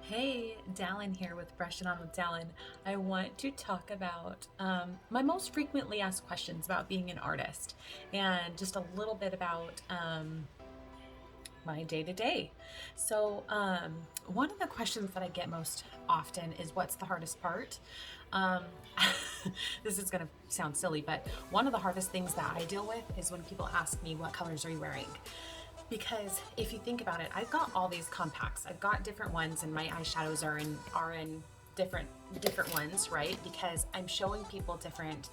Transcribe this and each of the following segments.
Hey, Dallin here with Brush It On with Dallin. I want to talk about my most frequently asked questions about being an artist and just a little bit about my day to day. So, one of the questions that I get most often is what's the hardest part? Um, this is going to sound silly, but one of the hardest things that I deal with is when people ask me, what colors are you wearing? Because if you think about it, I've got all these compacts. I've got different ones, and my eyeshadows are in different ones, right? Because I'm showing people different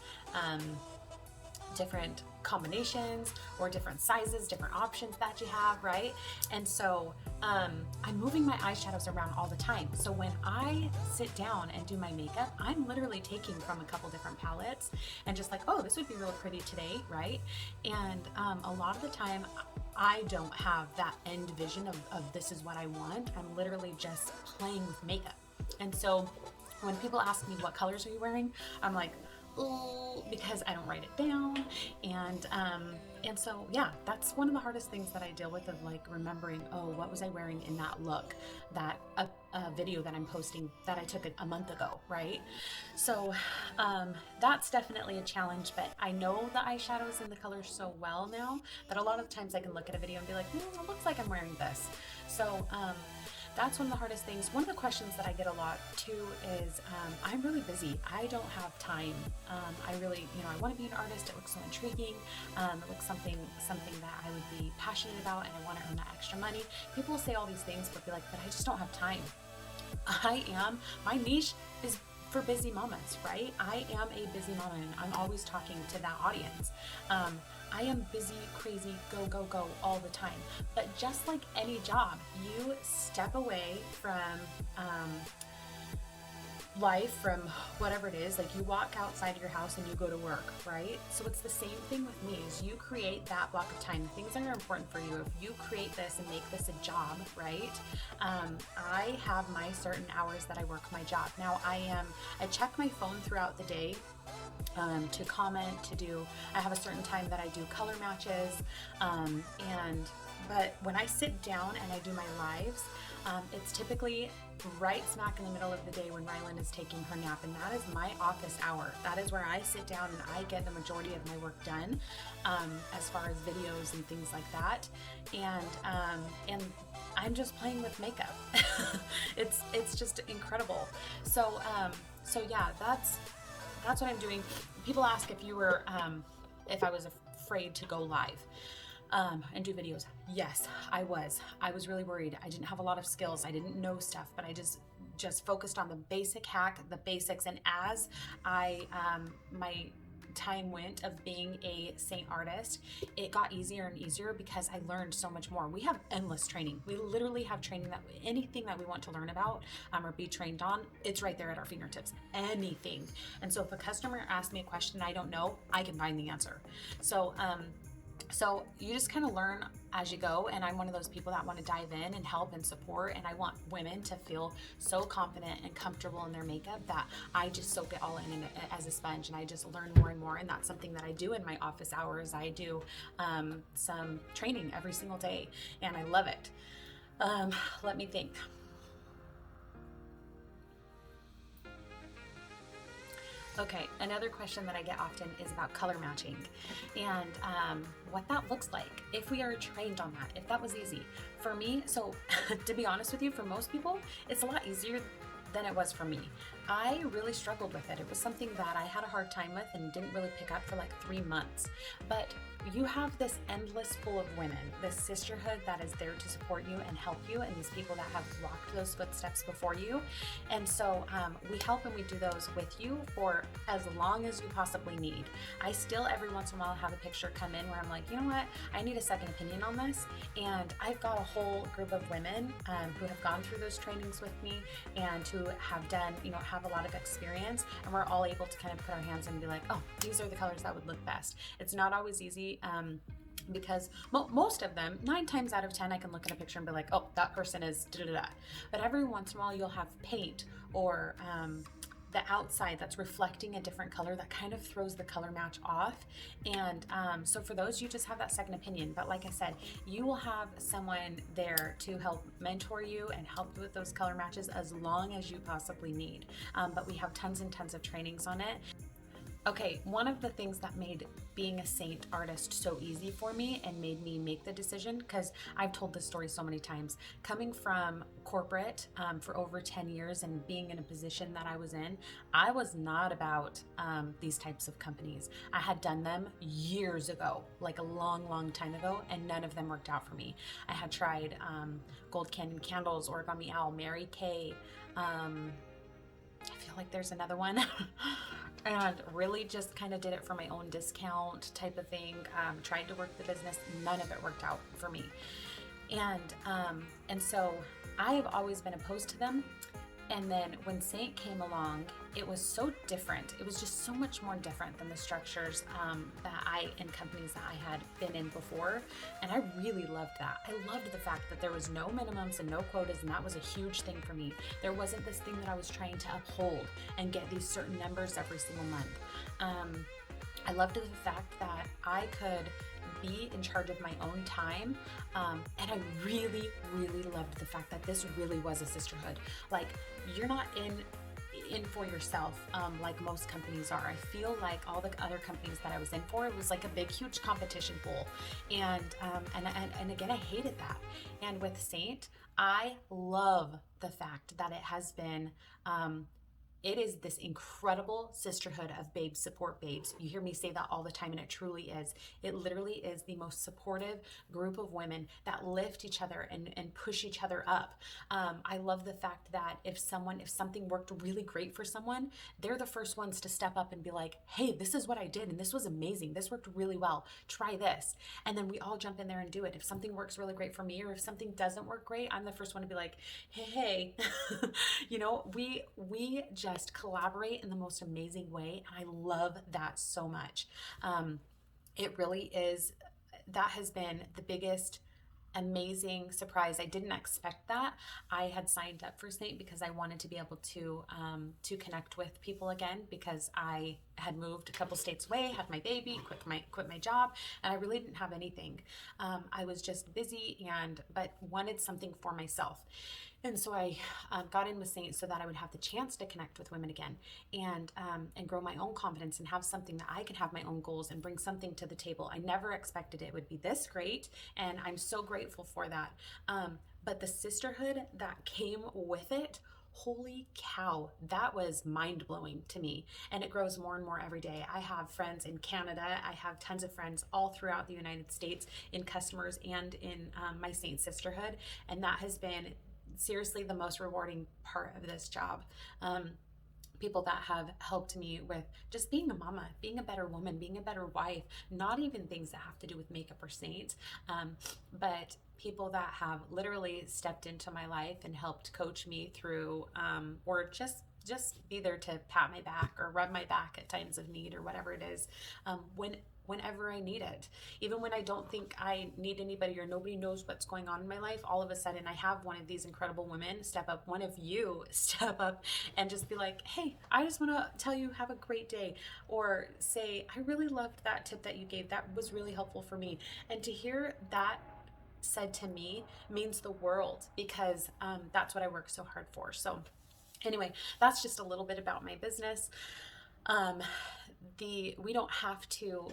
combinations or different sizes, different options that you have, right? And so I'm moving my eyeshadows around all the time. So when I sit down and do my makeup, I'm literally taking from a couple different palettes and just like, oh, this would be really pretty today, right? And a lot of the time, I don't have that end vision of this is what I want. I'm literally just playing with makeup. And so when people ask me what colors are you wearing, I'm like, oh, because I don't write it down. And so yeah, that's one of the hardest things that I deal with, of like remembering, oh, what was I wearing in that look, that a video that I'm posting that I took a month ago, right? So that's definitely a challenge, but I know the eyeshadows and the colors so well now that a lot of times I can look at a video and be like, it looks like I'm wearing this. So that's one of the hardest things. One of the questions that I get a lot too is, I'm really busy. I don't have time. I really, I want to be an artist. It looks so intriguing. It looks something that I would be passionate about, and I want to earn that extra money. People will say all these things, but be like, but I just don't have time. My niche is for busy mamas, right? I am a busy mama, and I'm always talking to that audience. I am busy, crazy, go, go, go all the time. But just like any job, you step away from life, from whatever it is, like you walk outside your house and you go to work, right? So it's the same thing with me, is you create that block of time, things that are important for you. If you create this and make this a job, right? I have my certain hours that I work my job. Now I check my phone throughout the day, to comment, I have a certain time that I do color matches, but when I sit down and I do my lives, it's typically right smack in the middle of the day when Rylan is taking her nap, and that is my office hour. That is where I sit down and I get the majority of my work done, as far as videos and things like that. And I'm just playing with makeup. It's just incredible. So yeah, that's what I'm doing. People ask if I was afraid to go live and do videos. Yes, I was. I was really worried. I didn't have a lot of skills. I didn't know stuff, but I just focused on the basic hack, the basics. And as my time went of being a Seint artist, it got easier and easier because I learned so much more. We have endless training. We literally have training that anything that we want to learn about or be trained on, it's right there at our fingertips. Anything. And so if a customer asks me a question I don't know, I can find the answer. So you just kind of learn as you go, and I'm one of those people that want to dive in and help and support, and I want women to feel so confident and comfortable in their makeup that I just soak it all in as a sponge, and I just learn more and more. And that's something that I do in my office hours. I do some training every single day, and I love it. Let me think. Okay, another question that I get often is about color matching and what that looks like if we are trained on that, if that was easy. For me, so to be honest with you, for most people, it's a lot easier than it was for me. I really struggled with it. It was something that I had a hard time with and didn't really pick up for like 3 months. But you have this endless pool of women, this sisterhood that is there to support you and help you, and these people that have walked those footsteps before you. And so we help and we do those with you for as long as you possibly need. I still every once in a while have a picture come in where I'm like, you know what, I need a second opinion on this. And I've got a whole group of women who have gone through those trainings with me and who have done, have a lot of experience, and we're all able to kind of put our hands in and be like, oh, these are the colors that would look best. It's not always easy, because most of them, 9 times out of 10, I can look at a picture and be like, oh, that person is da da da. But every once in a while, you'll have paint or the outside that's reflecting a different color, that kind of throws the color match off. And so for those, you just have that second opinion. But like I said, you will have someone there to help mentor you and help you with those color matches as long as you possibly need. But we have tons and tons of trainings on it. Okay, one of the things that made being a Seint artist so easy for me and made me make the decision, because I've told this story so many times, coming from corporate for over 10 years and being in a position that I was in, I was not about these types of companies. I had done them years ago, like a long, long time ago, and none of them worked out for me. I had tried Gold Canyon Candles, Origami Owl, Mary Kay, I feel like there's another one. And really just kind of did it for my own discount type of thing. Tried to work the business. None of it worked out for me. And so I have always been opposed to them. And then when Seint came along, it was so different. It was just so much more different than the structures and companies that I had been in before. And I really loved that. I loved the fact that there was no minimums and no quotas, and that was a huge thing for me. There wasn't this thing that I was trying to uphold and get these certain numbers every single month. I loved the fact that I could be in charge of my own time. And I really, really loved the fact that this really was a sisterhood. Like, you're not in for yourself like most companies are. I feel like all the other companies that I was in for, it was like a big, huge competition pool. And again, I hated that. And with Seint, I love the fact that it has been it is this incredible sisterhood of babes support babes. You hear me say that all the time, and it truly is. It literally is the most supportive group of women that lift each other and push each other up. I love the fact that if something worked really great for someone, they're the first ones to step up and be like, hey, this is what I did, and this was amazing. This worked really well. Try this. And then we all jump in there and do it. If something works really great for me, or if something doesn't work great, I'm the first one to be like, hey. You know, we just collaborate in the most amazing way. I love that so much. It really is. That has been the biggest amazing surprise. I didn't expect that. I had signed up for Seint because I wanted to be able to connect with people again, because I had moved a couple states away, had my baby, quit my job, and I really didn't have anything. I was just busy but wanted something for myself. And so I got in with Seint so that I would have the chance to connect with women again and grow my own confidence and have something that I could have my own goals and bring something to the table. I never expected it would be this great, and I'm so grateful for that. But the sisterhood that came with it, holy cow, that was mind-blowing to me. And it grows more and more every day. I have friends in Canada. I have tons of friends all throughout the United States, in customers and in my Seint sisterhood. And that has been seriously the most rewarding part of this job. People that have helped me with just being a mama, being a better woman, being a better wife, not even things that have to do with makeup or Seint, but people that have literally stepped into my life and helped coach me through, or just be there to pat my back or rub my back at times of need or whatever it is, whenever I need it. Even when I don't think I need anybody or nobody knows what's going on in my life, all of a sudden I have one of these incredible women step up, one of you step up and just be like, hey, I just want to tell you, have a great day. Or say, I really loved that tip that you gave. That was really helpful for me. And to hear that said to me means the world, because that's what I work so hard for. So anyway, that's just a little bit about my business. We don't have to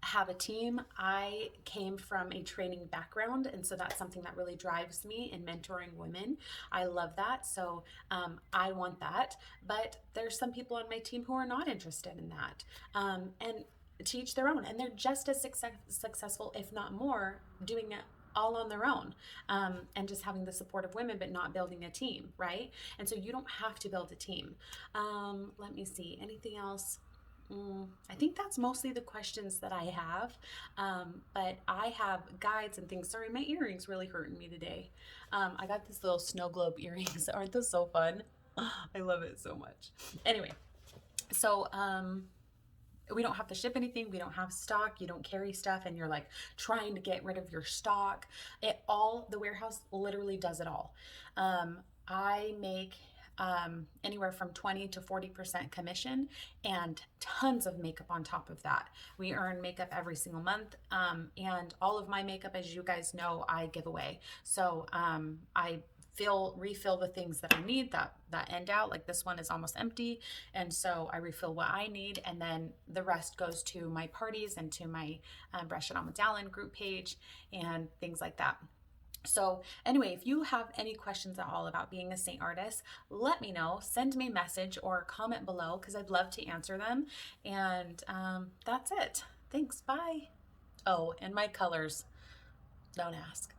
have a team. I came from a training background, and so that's something that really drives me in mentoring women. I love that. So I want that. But there's some people on my team who are not interested in that. And to each their own. And they're just as successful, if not more, doing it all on their own, and just having the support of women, but not building a team, right? And so you don't have to build a team. Let me see, anything else? I think that's mostly the questions that I have, but I have guides and things. Sorry, my earring's really hurting me today. I got these little snow globe earrings. Aren't those so fun? I love it so much. Anyway, so we don't have to ship anything. We don't have stock. You don't carry stuff and you're like trying to get rid of your stock. The warehouse literally does it all. I make anywhere from 20 to 40% commission, and tons of makeup on top of that. We earn makeup every single month, and all of my makeup, as you guys know, I give away. So I refill the things that I need that end out. Like this one is almost empty, and so I refill what I need, and then the rest goes to my parties and to my Brush It On with Dallyn group page and things like that. So anyway, if you have any questions at all about being a Seint artist, let me know. Send me a message or comment below, because I'd love to answer them. And that's it. Thanks. Bye. Oh, and my colors. Don't ask.